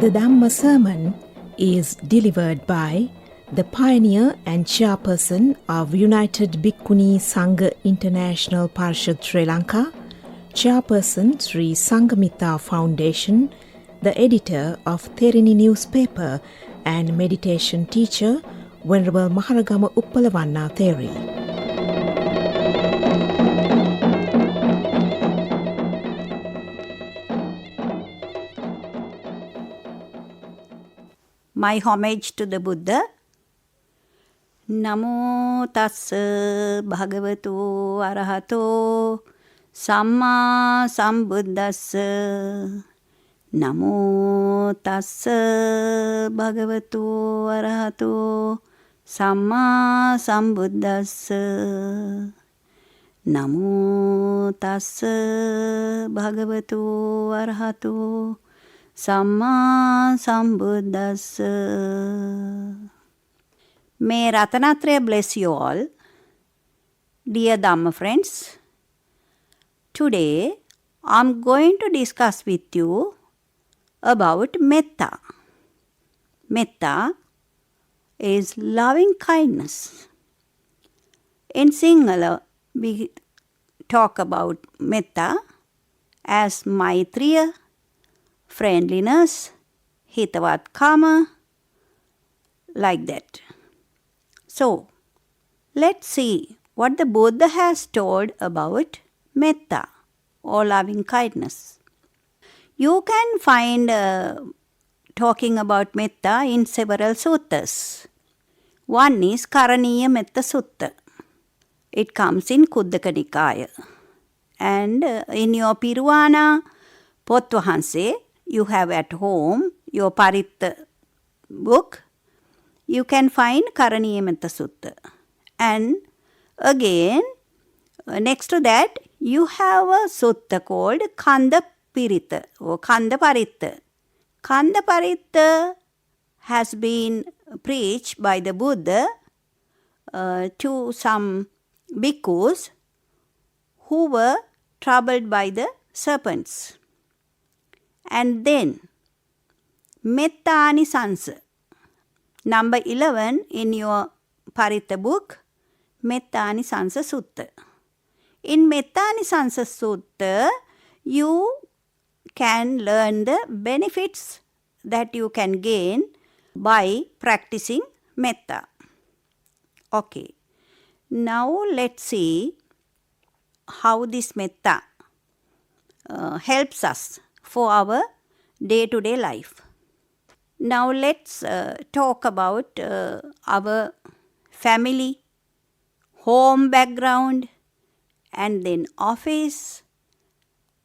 The Dhamma sermon is delivered by the pioneer and chairperson of United Bhikkhuni Sangha International Parishad Sri Lanka, chairperson Sri Sangamitha Foundation, the editor of Therini newspaper and meditation teacher Venerable Maharagama Uppalawanna Theri. My homage to the Buddha. Namo tassa bhagavato arahato samma sambuddhassa. Namo tassa bhagavato arahato samma sambuddhassa. Namo tassa bhagavato arahato Samma Sambuddhassa. May Ratanatraya bless you all. Dear Dhamma friends, today I am going to discuss with you about metta. Metta is loving kindness. In Sinhala, we talk about metta as Maitriya, friendliness, hitavat kama, like that. So, let's see what the Buddha has told about metta or loving kindness. You can find talking about metta in several suttas. One is Karaniya Metta Sutta. It comes in Kuddaka Nikaya. And in your Piruvana Potvahanse, you have at home your Paritta book, you can find Karaniya Metta Sutta. And again, next to that, you have a sutta called Kanda Piritta or Kanda Paritta. Kanda Paritta has been preached by the Buddha to some bhikkhus who were troubled by the serpents. And then, Mettani Sansa, number 11 in your Paritta book, Mettani Sansa Sutta. In Mettani Sansa Sutta, you can learn the benefits that you can gain by practicing metta. Okay, now let's see how this metta helps us for our day-to-day life. Now let's talk about our family, home background, and then office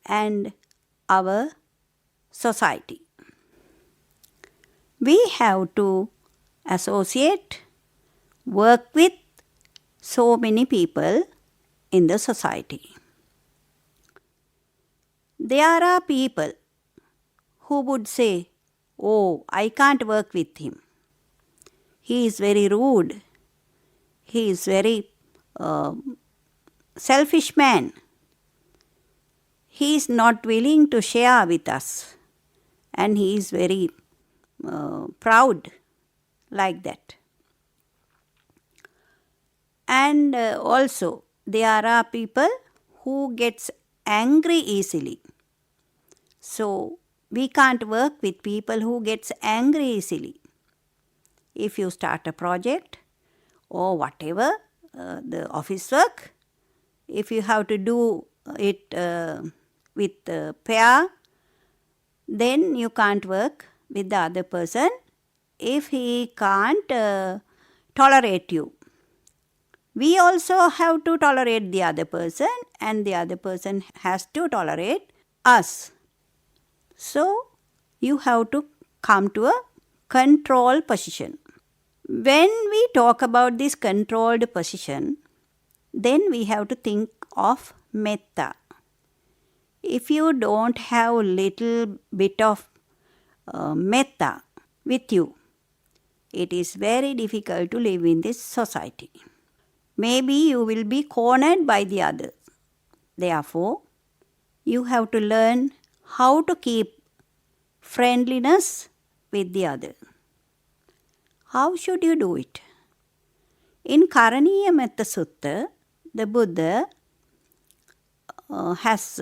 and our society. We have to associate, work with so many people in the society. There are people who would say, "Oh, I can't work with him. He is very rude. He is very selfish man. He is not willing to share with us. And he is very proud," like that. And also, there are people who gets angry easily. So, we can't work with people who gets angry easily. If you start a project or whatever, the office work, if you have to do it with pair, then you can't work with the other person if he can't tolerate you. We also have to tolerate the other person and the other person has to tolerate us. So, you have to come to a control position. When we talk about this controlled position, then we have to think of metta. If you don't have little bit of metta with you, it is very difficult to live in this society. Maybe you will be cornered by the others. Therefore, you have to learn how to keep friendliness with the other. How should you do it? In Karaniya Metta Sutta, the Buddha has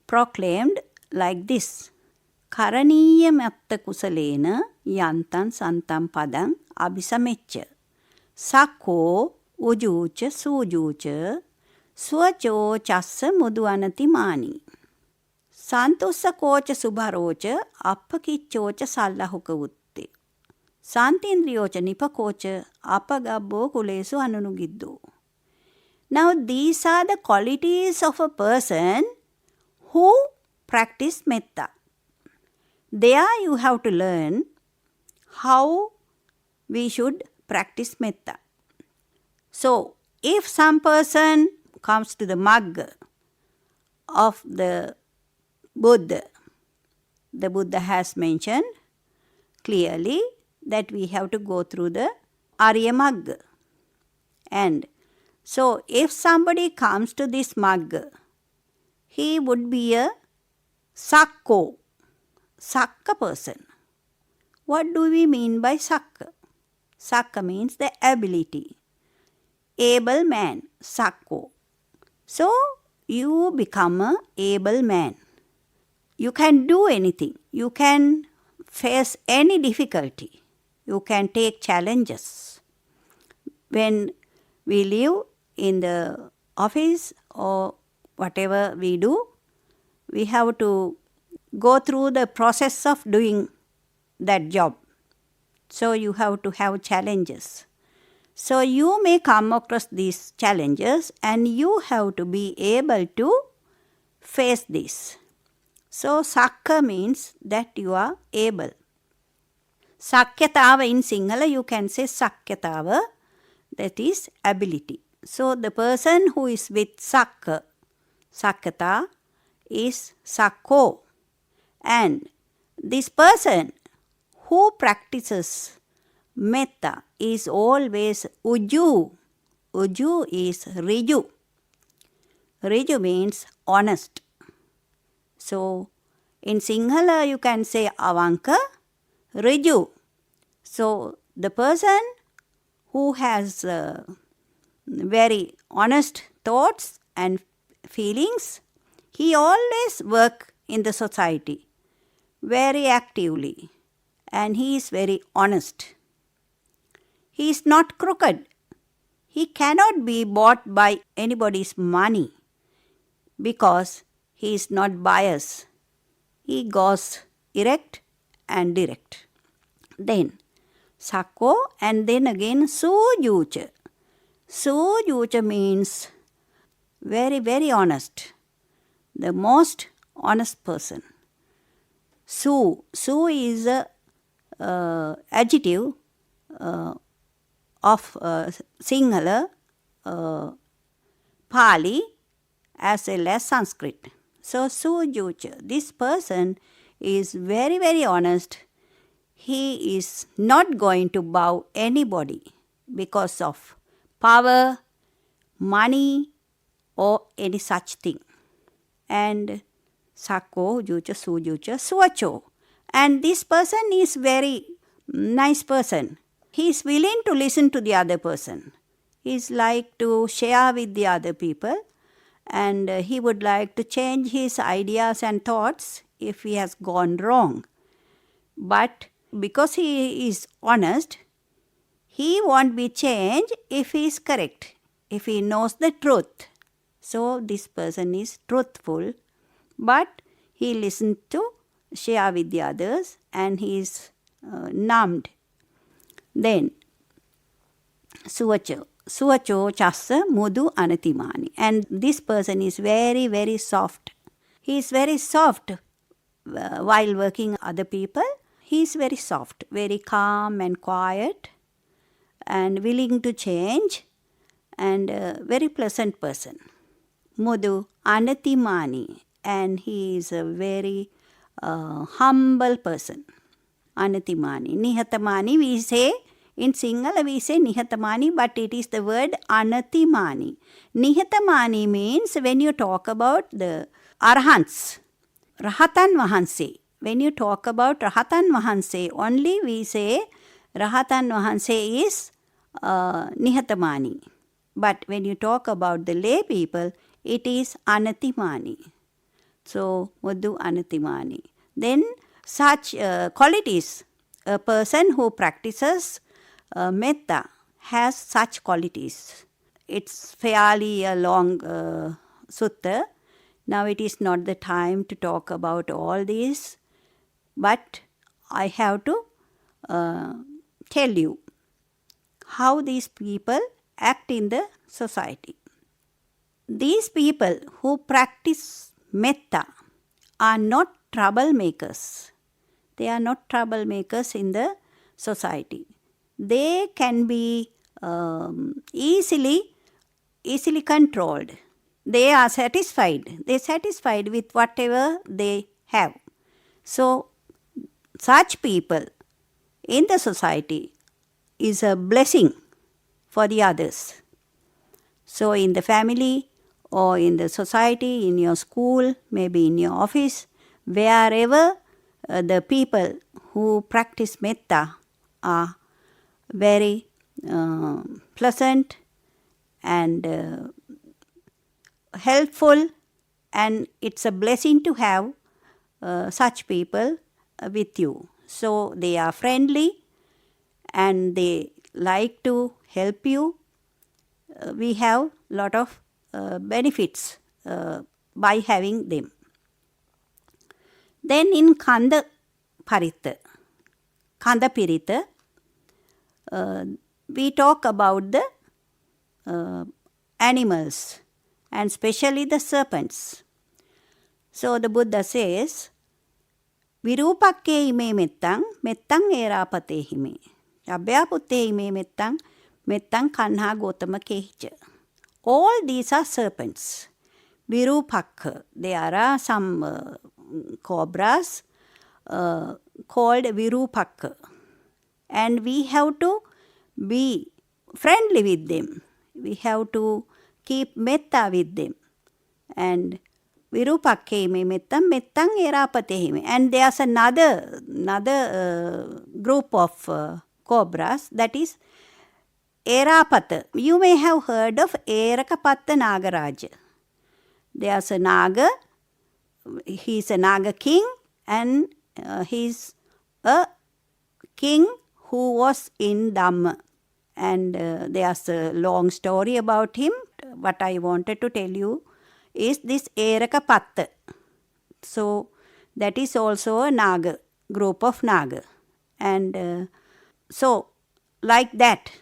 proclaimed like this. Karaniya Metta Kusalena Yantan Santam Padang Abhisameccha Sakko Ujucha Sujucha Swacho Chassa Muduanati Mani Santussa Kocha Subharocha Appakichocha Sallahuka Utte Santindriyocha Nipakocha Appagabbo Kulesu Anunugiddo. Now these are the qualities of a person who practice metta. There you have to learn how we should practice metta. So, if some person comes to the mug of the Buddha has mentioned clearly that we have to go through the Arya mug. And so, if somebody comes to this mug, he would be a Sakko person. What do we mean by Sakka? Sakka means the ability. Able man, Sakko. So, you become an able man. You can do anything. You can face any difficulty. You can take challenges. When we live in the office or whatever we do, we have to go through the process of doing that job. So you have to have challenges. So you may come across these challenges and you have to be able to face this. So Sakka means that you are able. Sakyatava in Sinhala you can say Sakyatava, that is ability. So the person who is with Sakka, Sakyata, is Sakko. And this person who practices metta is always Uju. Uju is Riju. Riju means honest. So, in Sinhala you can say Avanka, Riju. So, the person who has very honest thoughts and feelings, he always works in the society very actively and he is very honest. He is not crooked. He cannot be bought by anybody's money because he is not biased. He goes erect and direct. Then Sakko and then again Sujucha. Sujucha means very, very honest. The most honest person. Su is a adjective of Sinhala, Pali as well as Sanskrit. So Sujucha, this person is very, very honest. He is not going to bow anybody because of power, money or any such thing. And Sakko, Jucha, Sujucha, Swacho. And this person is very nice person. He is willing to listen to the other person. He is like to share with the other people and he would like to change his ideas and thoughts if he has gone wrong. But because he is honest, he won't be changed if he is correct, if he knows the truth. So this person is truthful, but he listens to share with the others and he is numbed. Then Suvacho. Suvacho chassa mudu anatimani. And this person is very, very soft. He is very soft while working other people. He is very soft, very calm and quiet and willing to change and very pleasant person. Mudu anatimani. And he is a very humble person. Anatimani. Nihatamani we say, in Sinhala we say Nihatamani, but it is the word Anatimani. Nihatamani means when you talk about the Arhants, Rahatan Vahanse, when you talk about Rahatan Wahanse, only we say Rahatan Wahanse is Nihatamani. But when you talk about the lay people, it is Anatimani. So, Muddu Anatimani. Then such qualities, a person who practices metta has such qualities. It's fairly a long sutta. Now it is not the time to talk about all these, but I have to tell you how these people act in the society. These people who practice metta are not troublemakers. They are not troublemakers in the society. They can be easily controlled. They are satisfied. They are satisfied with whatever they have. So, such people in the society is a blessing for the others. So, in the family or in the society, in your school, maybe in your office, wherever the people who practice metta are very pleasant and helpful, and it's a blessing to have such people with you. So they are friendly and they like to help you. We have lot of benefits by having them. Then in Kanda Pirita, we talk about the animals and especially the serpents. So the Buddha says, Virupakke ime mettang, mettang erapate hime. Abhyaputte ime mettang, mettang kanha gotama kehicha. All these are serpents. Virupakka. There are some cobras called Virupakka. And we have to be friendly with them. We have to keep metta with them. And Virupakke me mettam, mettang erapatehime. And there's another group of cobras, that is Erapata. You may have heard of Erakapatta Nagaraja. There's a Naga, he's a Naga king, and he's a king who was in Dhamma. And there's a long story about him. What I wanted to tell you is this Erakapatta. So that is also a Naga, group of Naga. And so like that,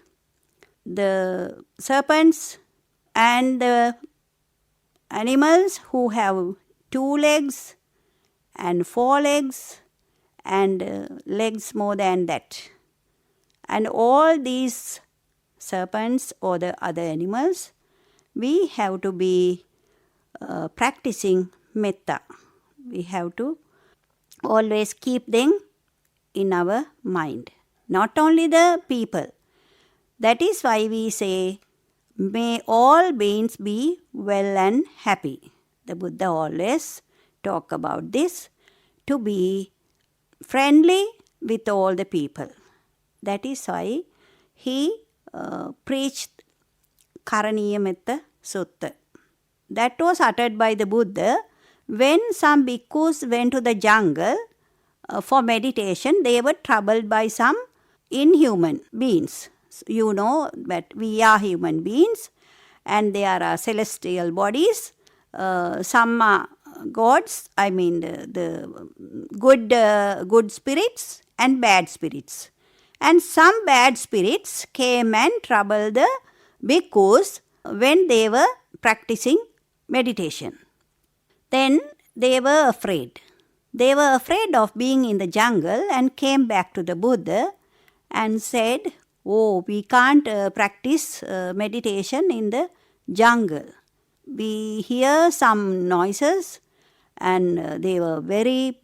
the serpents and the animals who have 2 legs and 4 legs and legs more than that. And all these serpents or the other animals, we have to be practicing metta. We have to always keep them in our mind. Not only the people. That is why we say, may all beings be well and happy. The Buddha always talk about this, to be friendly with all the people. That is why he preached Karaniya Metta Sutta. That was uttered by the Buddha when some bhikkhus went to the jungle for meditation. They were troubled by some inhuman beings. You know that we are human beings and there are celestial bodies. Some are gods, I mean the good spirits and bad spirits. And some bad spirits came and troubled the bhikkhus when they were practicing meditation. Then they were afraid. They were afraid of being in the jungle and came back to the Buddha and said, oh, we can't practice meditation in the jungle. We hear some noises and they were very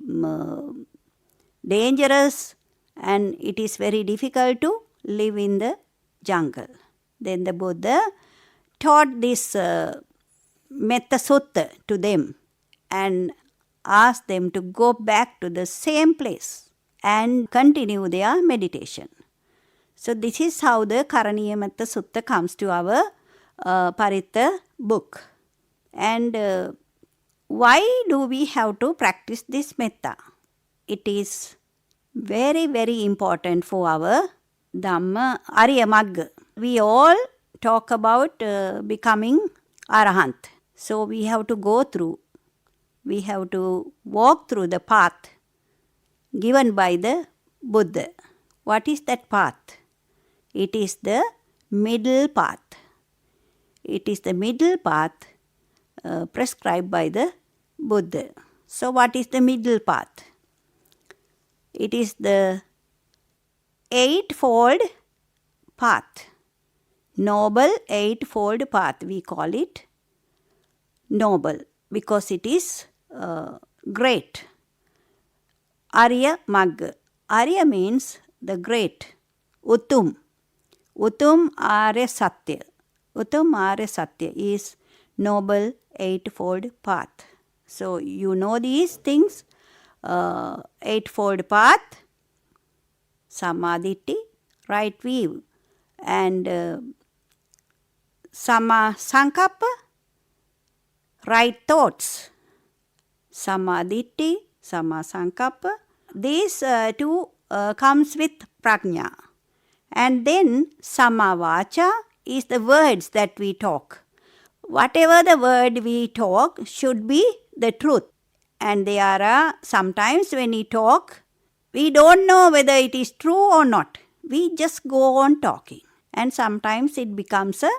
dangerous, and it is very difficult to live in the jungle. Then the Buddha taught this Metta Sutta to them and ask them to go back to the same place and continue their meditation. So this is how the Karaniyamatta Sutta comes to our Paritta book. And why do we have to practice this metta? It is very, very important for our Dhamma Arya Magga. We all talk about becoming Arahant. So we have to go through, we have to walk through the path given by the Buddha. What is that path? It is the middle path. It is the middle path prescribed by the Buddha. So what is the middle path? It is the eightfold path. Noble eightfold path, we call it noble because it is great. Arya Magga. Arya means the great. Uttum. Uttum Arya Satya. Uttum Arya Satya is noble eightfold path. So you know these things. Eightfold path, Samadhitti, right view, and Sama Sankappa, right thoughts. Samadhitti, Sama Sankappa. These two comes with prajna. And then Samavacha is the words that we talk. Whatever the word we talk should be the truth. And there are sometimes when we talk, we don't know whether it is true or not. We just go on talking. And sometimes it becomes a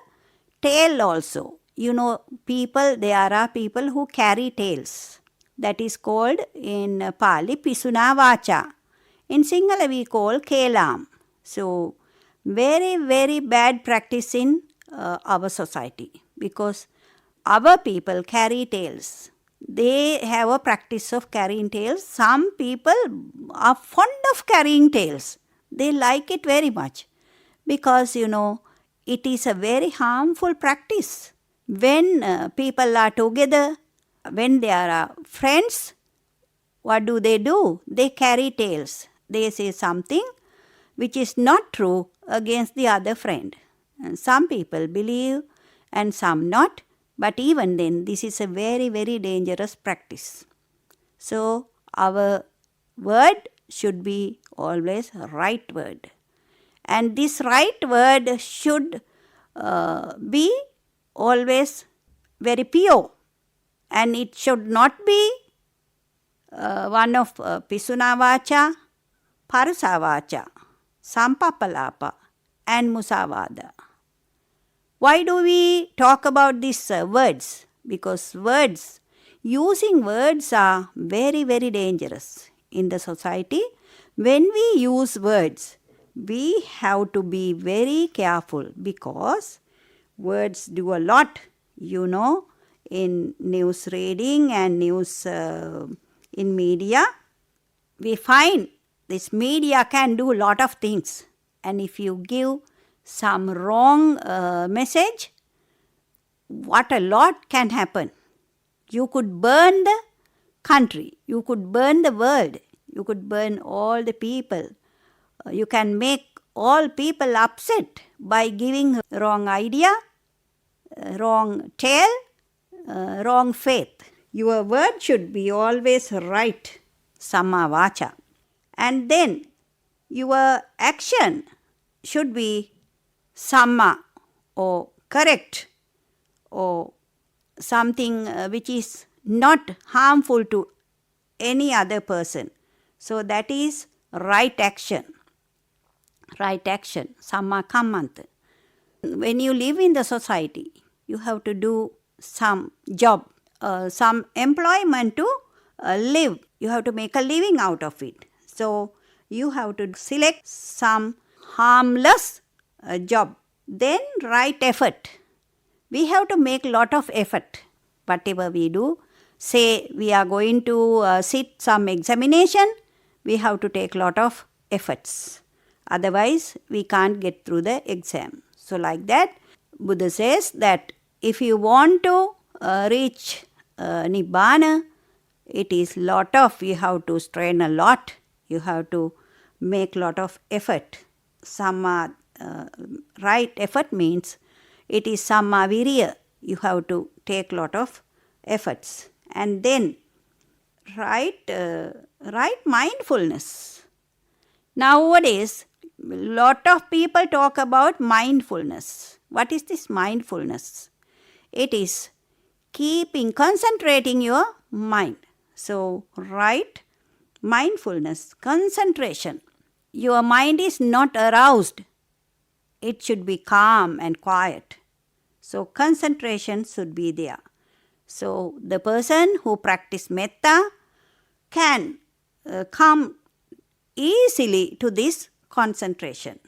tale also. You know, there are people who carry tales. That is called in Pali Pisuna Vacha. In Sinhala we call Kelam. So, very, very bad practice in our society because our people carry tales. They have a practice of carrying tales. Some people are fond of carrying tales. They like it very much because, you know, it is a very harmful practice. When people are together, when they are friends, what do? They carry tales. They say something which is not true against the other friend. And some people believe and some not. But even then, this is a very, very dangerous practice. So, our word should be always right word. And this right word should be always very pure. And it should not be one of Pisuna Vacha, Parusa Vacha, Sampapalapa, and Musavada. Why do we talk about these words? Because using words are very, very dangerous in the society. When we use words, we have to be very careful because words do a lot, you know, in news reading and news in media. We find this media can do a lot of things. And if you give some wrong message, what a lot can happen. You could burn the country, you could burn the world, you could burn all the people. You can make all people upset by giving wrong idea, wrong tale, wrong faith. Your word should be always right, Samma Vacha. And then your action should be Samma or correct or something which is not harmful to any other person. So that is right action. Right action, Samma Kammanta. When you live in the society, you have to do some job, some employment to live. You have to make a living out of it. So you have to select some harmless job. Then right effort. We have to make lot of effort. Whatever we do, say we are going to sit some examination, we have to take lot of efforts. Otherwise, we can't get through the exam. So like that, Buddha says that if you want to reach Nibbana, it is lot of, you have to strain a lot, you have to make lot of effort. Samma, right effort means it is samma virya, you have to take lot of efforts. And then right mindfulness. Nowadays, lot of people talk about mindfulness. What is this mindfulness? It is concentrating your mind. So, right mindfulness, concentration. Your mind is not aroused. It should be calm and quiet. So, concentration should be there. So, the person who practice metta can come easily to this concentration.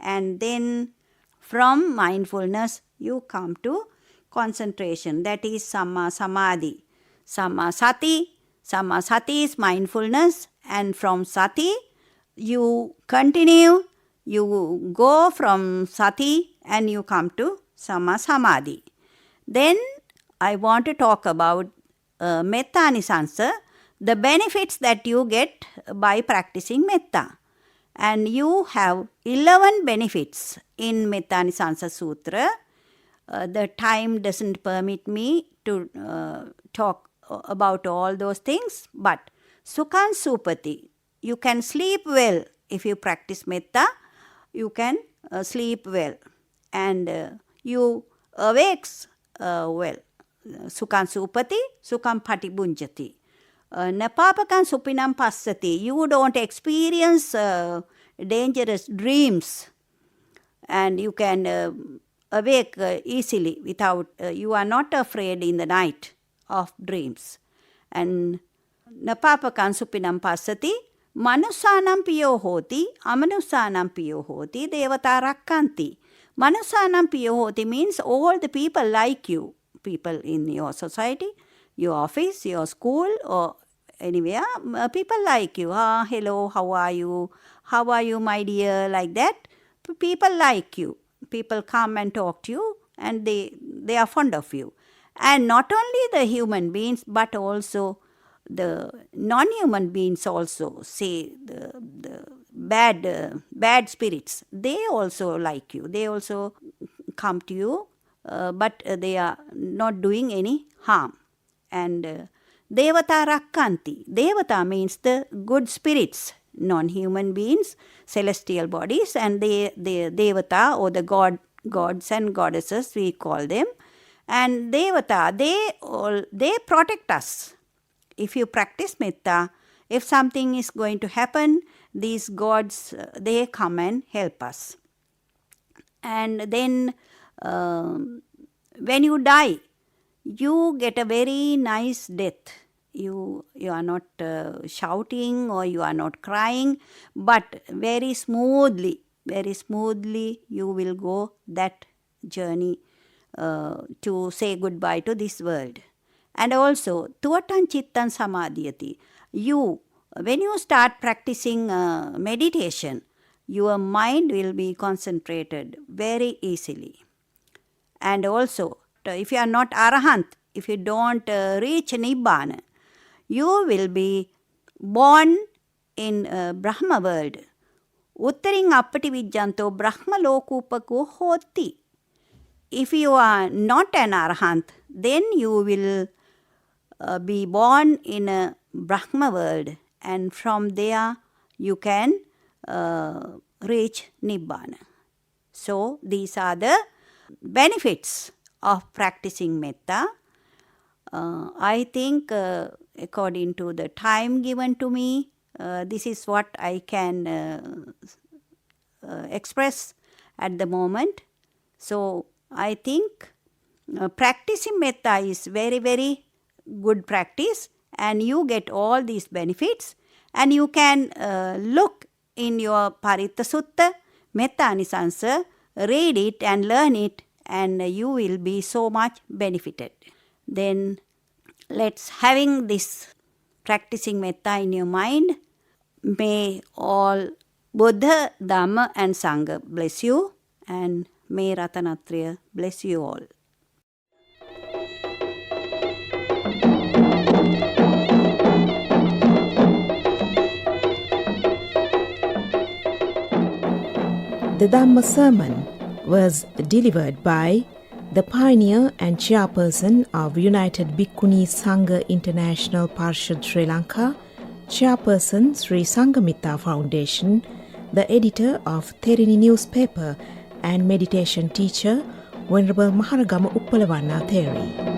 And then from mindfulness, you come to concentration. That is Samma Samadhi. Samma Sati. Samma Sati is mindfulness. And from Sati, you continue. You go from Sati and you come to Samma Samadhi. Then I want to talk about Metta Anisansa, the benefits that you get by practicing Metta. And you have 11 benefits in Metta Anisansa Sutra. The time doesn't permit me to talk about all those things, but Sukhan Supati, you can sleep well if you practice Metta, you can sleep well, and you awakes well. Sukhan Supati, Sukham Patibunjati. Napapakan Supinam Passati, you don't experience dangerous dreams, and you can awake easily without, you are not afraid in the night of dreams. And Napapakan Supinam Passati, Manusanam Piyo Hoti, Amanusanam Piyo Hoti, Devata Rakkanti. Manusanam Piyo Hoti means all the people like you, people in your society, your office, your school, or anywhere, people like you. Hello, how are you? How are you, my dear? Like that. People like you. People come and talk to you, and they are fond of you. And not only the human beings, but also the non-human beings also, say the bad spirits, they also like you. They also come to you, but they are not doing any harm. And Devata Rakkanti. Devata means the good spirits, non-human beings, celestial bodies, and the Devata, or the gods and goddesses, we call them. And Devata, they protect us. If you practice Metta, if something is going to happen, these gods, they come and help us. And then when you die, you get a very nice death. You are not shouting or you are not crying, but very smoothly you will go that journey to say goodbye to this world. And also, Tuatan Chittan Samadhyati. When you start practicing meditation, your mind will be concentrated very easily. And also, if you are not Arahant, if you don't reach Nibbana, you will be born in Brahma world. Uttaring appati vijjanto Brahma lokupako hoti. If you are not an Arahant, then you will be born in a Brahma world, and from there you can reach Nibbana. So, these are the benefits of practicing Metta. I think according to the time given to me, this is what I can express at the moment. So, I think practicing Metta is very, very good practice, and you get all these benefits, and you can look in your Paritta Sutta, Metta Anisansa, read it and learn it, and you will be so much benefited. Then let's having this practicing Metta in your mind. May all Buddha, Dhamma and Sangha bless you, and may Ratanatraya bless you all. The Dhamma sermon was delivered by the pioneer and chairperson of United Bhikkhuni Sangha International Parshad Sri Lanka, chairperson Sri Sanghamitta Foundation, the editor of Therini newspaper and meditation teacher Venerable Maharagama Uppalawanna Theri.